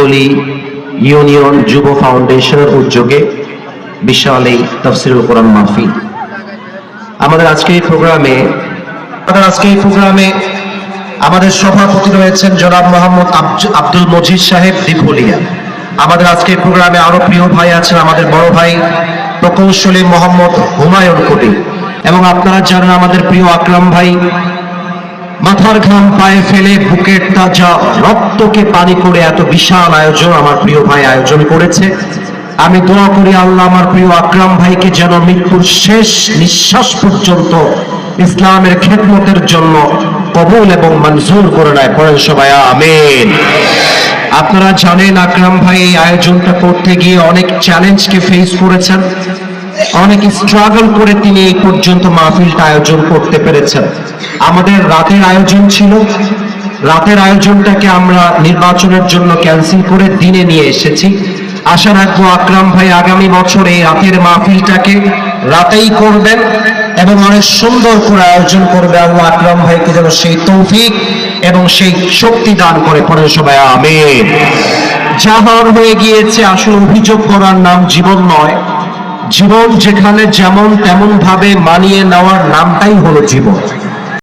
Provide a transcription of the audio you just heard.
দ্বীপলি union যুব ফাউন্ডেশনের উদ্যোগে বিশাল এই তাফসীরুল কোরআন মাহফিল। আমাদের আজকে এই প্রোগ্রামে আমাদের সভাপতি রয়েছেন জনাব মোহাম্মদ আব্দুল মজিদ সাহেব দ্বীপলিয়া। আমাদের আজকে এই প্রোগ্রামে আরো প্রিয় ভাই আছেন, আমাদের বড় ভাই প্রকৌশলী মোহাম্মদ হুমায়ুন কোটি, এবং আপনারা জানেন আমাদের প্রিয় আকরাম ভাই মাথার ঘাম পায়ে ফেলে বুকের তাজা রক্তকে পানি করে এত বিশাল আয়োজন আমার প্রিয় ভাই আয়োজন করেছে। আমি দোয়া করি আল্লাহ আমার প্রিয় আকরাম ভাইকে যেন মৃত্যুর শেষ নিঃশ্বাস পর্যন্ত ইসলামের খেদমতের জন্য কবুল এবং মঞ্জুর করে নেয়। পড়েন সবাই আমিন। আপনারা জানেন আকরাম ভাই এই আয়োজনটা করতে গিয়ে অনেক চ্যালেঞ্জকে ফেস করেছেন, অনেক স্ট্রাগল করে তিনি এই পর্যন্ত মাহফিলটা আয়োজন করতে পেরেছেন। আমাদের রাতের আয়োজন ছিল, রাতের আয়োজনটাকে আমরা নির্বাচনের জন্য ক্যান্সেল করে দিনে নিয়ে এসেছি। আশা রাখবো আকরাম ভাই আগামী বছর এই রাতের মাহফিলটাকে রাতেই করবেন এবং অনেক সুন্দর করে আয়োজন করবে। আল্লাহ আকরাম ভাইকে যেন সেই তৌফিক এবং সেই শক্তি দান করে। পড়ে সবাই আমিন। জাহার হয়ে গিয়েছে, আসলে অভিযোগ করার নাম জীবন নয়। জীবন যেখানে যেমন তেমন ভাবে মানিয়ে নেওয়ার নামটাই হলো জীবন।